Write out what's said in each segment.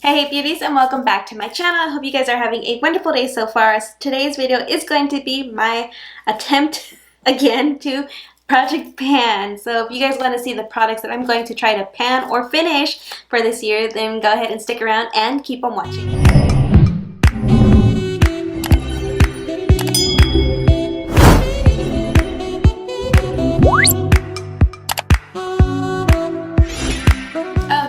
Hey beauties, and welcome back to my channel. I hope you guys are having a wonderful day so far. Today's video is going to be my attempt again to project pan. So if you guys want to see the products that I'm going to try to pan or finish for this year, then go ahead and stick around and keep on watching.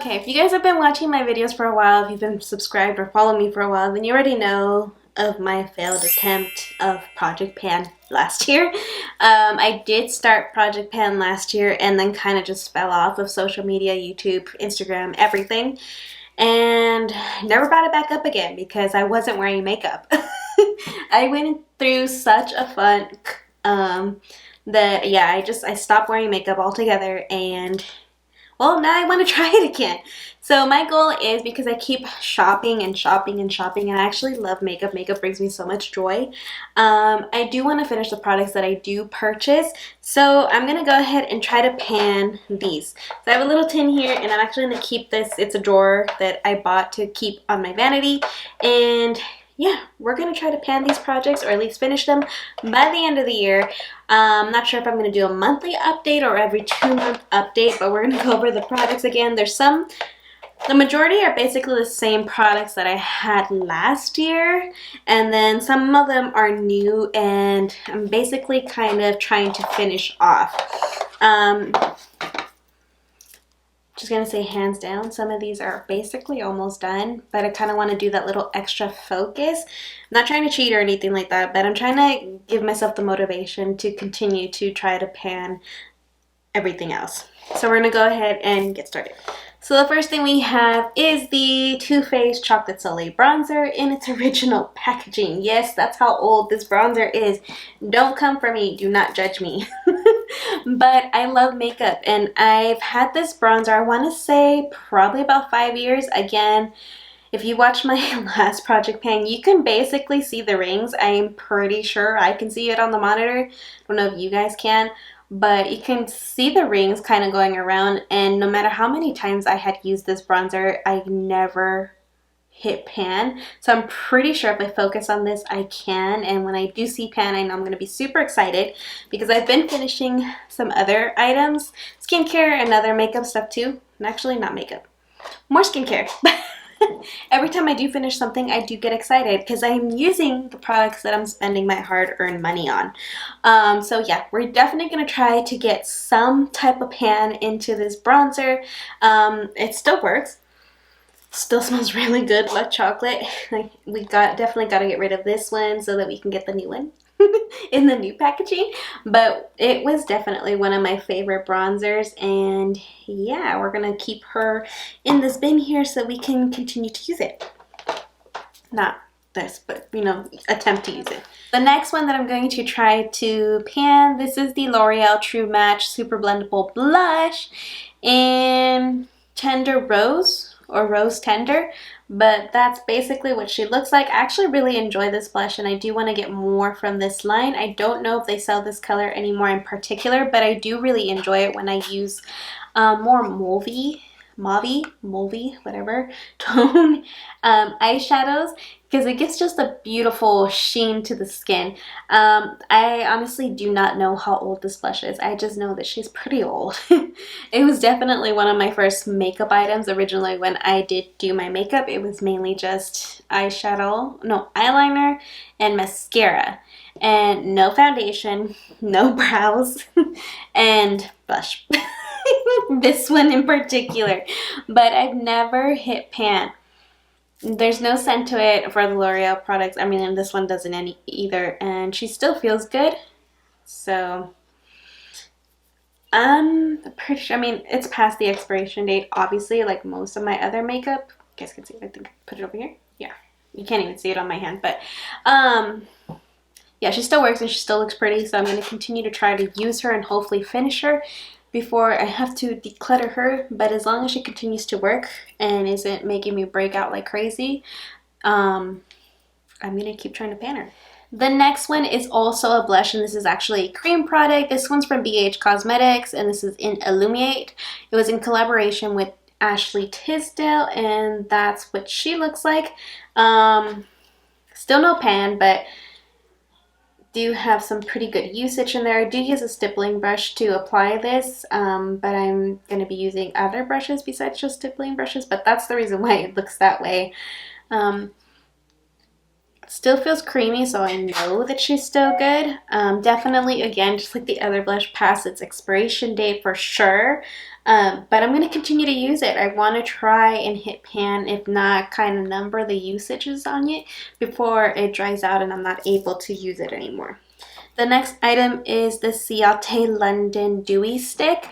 If you guys have been watching my videos for a while, if you've been subscribed or followed me for a while, then you already know of my failed attempt of Project Pan last year. I did start Project Pan last year and then kind of just fell off of social media, YouTube, Instagram, everything, and never brought it back up again because I wasn't wearing makeup. I went through such a funk that I stopped wearing makeup altogether, and well, now I want to try it again. So my goal is, because I keep shopping and shopping and shopping, and I actually love makeup. Makeup brings me so much joy. I do want to finish the products that I do purchase. So I'm going to go ahead and try to pan these. So I have a little tin here, and I'm actually going to keep this. It's a drawer that I bought to keep on my vanity. And yeah, we're going to try to pan these projects, or at least finish them by the end of the year. I'm not sure if I'm going to do a monthly update or every 2-month update, but we're going to go over the products again. The majority are basically the same products that I had last year, and then some of them are new, and I'm basically kind of trying to finish off. Just gonna say hands down, some of these are basically almost done, but I kind of want to do that little extra focus. I'm not trying to cheat or anything like that, but I'm trying to give myself the motivation to continue to try to pan everything else. So we're gonna go ahead and get started. So the first thing we have is the Too Faced Chocolate Soleil Bronzer in its original packaging. Yes, that's how old this bronzer is. Don't come for me. Do not judge me. But I love makeup, and I've had this bronzer, I want to say probably about 5 years. Again, if you watch my last project pan, you can basically see the rings. I'm pretty sure I can see it on the monitor. I don't know if you guys can. But you can see the rings kind of going around, and no matter how many times I had used this bronzer, I never hit pan. So I'm pretty sure if I focus on this, I can. And when I do see pan, I know I'm going to be super excited because I've been finishing some other items, skincare and other makeup stuff too. And actually not makeup, more skincare. Every time I do finish something, I do get excited because I'm using the products that I'm spending my hard-earned money on. So yeah, we're definitely going to try to get some type of pan into this bronzer. It still works. Still smells really good, like chocolate. We definitely got to get rid of this one so that we can get the new one in the new packaging. But it was definitely one of my favorite bronzers, and yeah, we're gonna keep her in this bin here so we can continue to use it. Not this, but you know, attempt to use it. The next one that I'm going to try to pan, this is the L'Oreal True Match Super Blendable Blush in Tender Rose, or Rose Tender, but that's basically what she looks like. I actually really enjoy this blush, and I do want to get more from this line. I don't know if they sell this color anymore in particular, but I do really enjoy it when I use more mauvey, whatever tone eyeshadows, because it gives just a beautiful sheen to the skin. I honestly do not know how old this blush is. I just know that she's pretty old. It was definitely one of my first makeup items. Originally when I did do my makeup, it was mainly just eyeliner and mascara, and no foundation, no brows, and blush. This one in particular, but I've never hit pan. There's no scent to it for the L'Oreal products. I mean, and this one doesn't either, and she still feels good. So I'm pretty sure, I mean, it's past the expiration date, obviously, like most of my other makeup. You guys can see it. I think I put it over here. Yeah, you can't even see it on my hand, but yeah, she still works and she still looks pretty. So I'm going to continue to try to use her and hopefully finish her before I have to declutter her. But as long as she continues to work and isn't making me break out like crazy, I'm gonna keep trying to pan her. The next one is also a blush, and this is actually a cream product. This one's from BH Cosmetics, and this is in Illuminate. It was in collaboration with Ashley Tisdale, and that's what she looks like. Still no pan, but do have some pretty good usage in there. I do use a stippling brush to apply this, but I'm going to be using other brushes besides just stippling brushes, but that's the reason why it looks that way. Still feels creamy, so I know that she's still good. Definitely, again, just like the other blush, past its expiration date for sure. But I'm going to continue to use it. I want to try and hit pan, if not kind of number the usages on it before it dries out and I'm not able to use it anymore. The next item is the Ciate London Dewey Stick.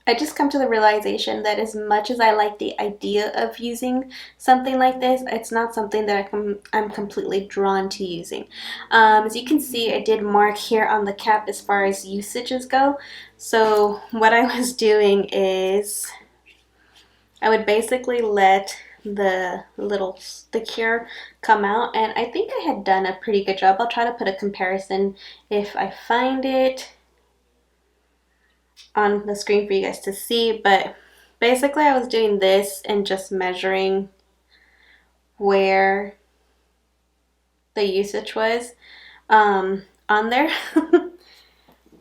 I just come to the realization that as much as I like the idea of using something like this, it's not something that I'm completely drawn to using. As you can see, I did mark here on the cap as far as usages go. So what I was doing is I would basically let the little stick here come out, and I think I had done a pretty good job. I'll try to put a comparison if I find it on the screen for you guys to see, but basically I was doing this and just measuring where the usage was on there.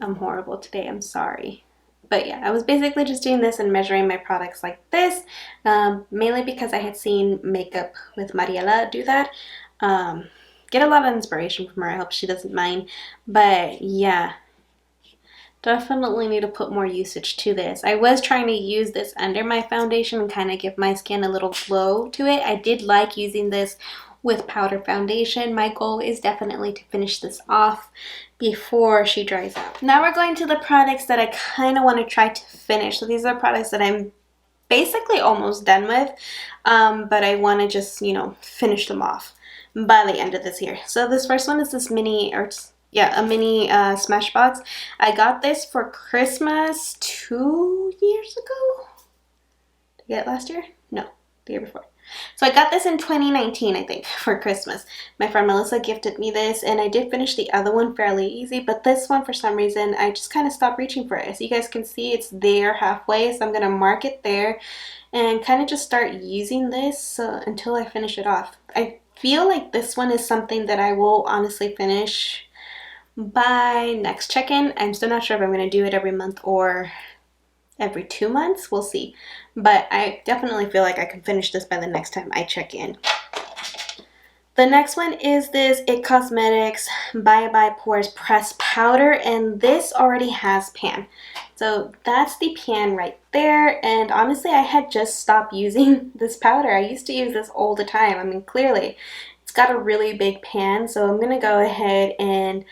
I'm horrible today, I'm sorry. But yeah, I was basically just doing this and measuring my products like this, mainly because I had seen Makeup with Mariela do that. Get a lot of inspiration from her. I hope she doesn't mind. But yeah, definitely need to put more usage to this. I was trying to use this under my foundation and kind of give my skin a little glow to it. I did like using this with powder foundation. My goal is definitely to finish this off before she dries out. Now we're going to the products that I kind of want to try to finish. So these are products that I'm basically almost done with, but I want to just, you know, finish them off by the end of this year. So this first one is this mini, or yeah, a mini Smashbox. I got this for Christmas 2 years ago. Did I get it last year? No, the year before. So I got this in 2019, I think, for Christmas. My friend Melissa gifted me this, and I did finish the other one fairly easy, but this one, for some reason, I just kind of stopped reaching for it. As you guys can see, it's there halfway, so I'm going to mark it there and kind of just start using this until I finish it off. I feel like this one is something that I will honestly finish by next check-in. I'm still not sure if I'm going to do it every month or every 2 months. We'll see. But I definitely feel like I can finish this by the next time I check in. The next one is this It Cosmetics Bye Bye Pores Press Powder, and this already has pan. So that's the pan right there, and honestly I had just stopped using this powder. I used to use this all the time. I mean, clearly it's got a really big pan, so I'm going to go ahead and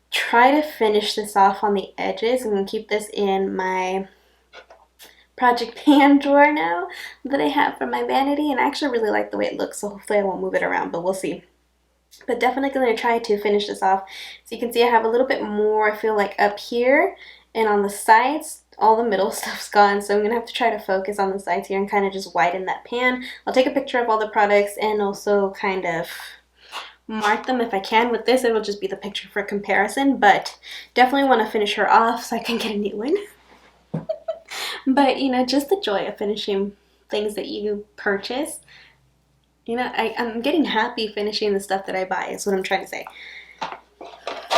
try to finish this off on the edges. I'm going to keep this in my project pan drawer now that I have for my vanity, and I actually really like the way it looks, so hopefully I won't move it around, but we'll see. But definitely going to try to finish this off. So you can see I have a little bit more, I feel like, up here, and on the sides all the middle stuff's gone, so I'm going to have to try to focus on the sides here and kind of just widen that pan. I'll take a picture of all the products and also kind of mark them if I can. With this, it'll just be the picture for comparison, but definitely want to finish her off so I can get a new one. But, you know, just the joy of finishing things that you purchase. You know, I'm getting happy finishing the stuff that I buy, is what I'm trying to say.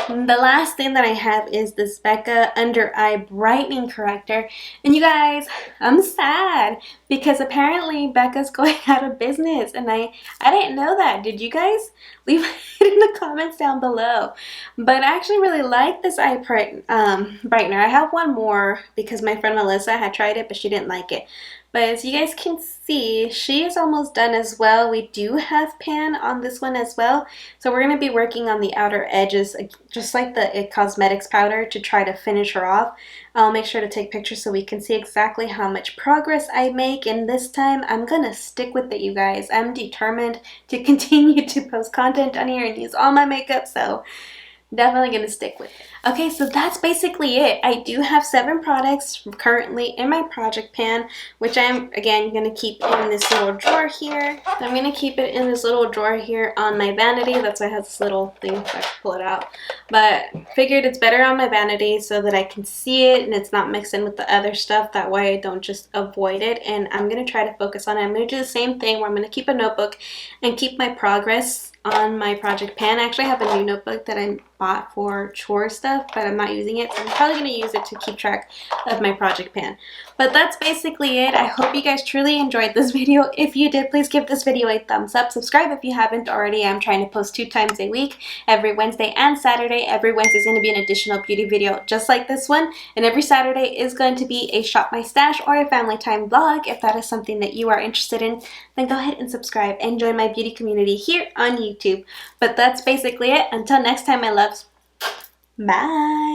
The last thing that I have is this Becca Under Eye Brightening Corrector. And you guys, I'm sad because apparently Becca's going out of business, and I didn't know that. Did you guys? Leave it in the comments down below. But I actually really like this eye brightener. I have one more because my friend Melissa had tried it, but she didn't like it. But as you guys can see, she is almost done as well. We do have pan on this one as well. So we're going to be working on the outer edges, just like the It Cosmetics powder, to try to finish her off. I'll make sure to take pictures so we can see exactly how much progress I make. And this time, I'm going to stick with it, you guys. I'm determined to continue to post content on here and use all my makeup. So definitely gonna stick with it. Okay, so that's basically it. I do have 7 products currently in my project pan, which I'm again gonna keep in this little drawer here. I'm gonna keep it in this little drawer here on my vanity. That's why it has this little thing so I can pull it out. But figured it's better on my vanity so that I can see it and it's not mixed in with the other stuff. That way I don't just avoid it. And I'm gonna try to focus on it. I'm gonna do the same thing where I'm gonna keep a notebook and keep my progress on my project pan. I actually have a new notebook that I bought for chore stuff, but I'm not using it, so I'm probably going to use it to keep track of my project pan. But that's basically it. I hope you guys truly enjoyed this video. If you did, please give this video a thumbs up. Subscribe if you haven't already. I'm trying to post 2 times a week, every Wednesday and Saturday. Every Wednesday is going to be an additional beauty video just like this one, and every Saturday is going to be a shop my stash or a family time vlog. If that is something that you are interested in, then go ahead and subscribe and join my beauty community here on YouTube. But that's basically it. Until next time, my loves. Bye.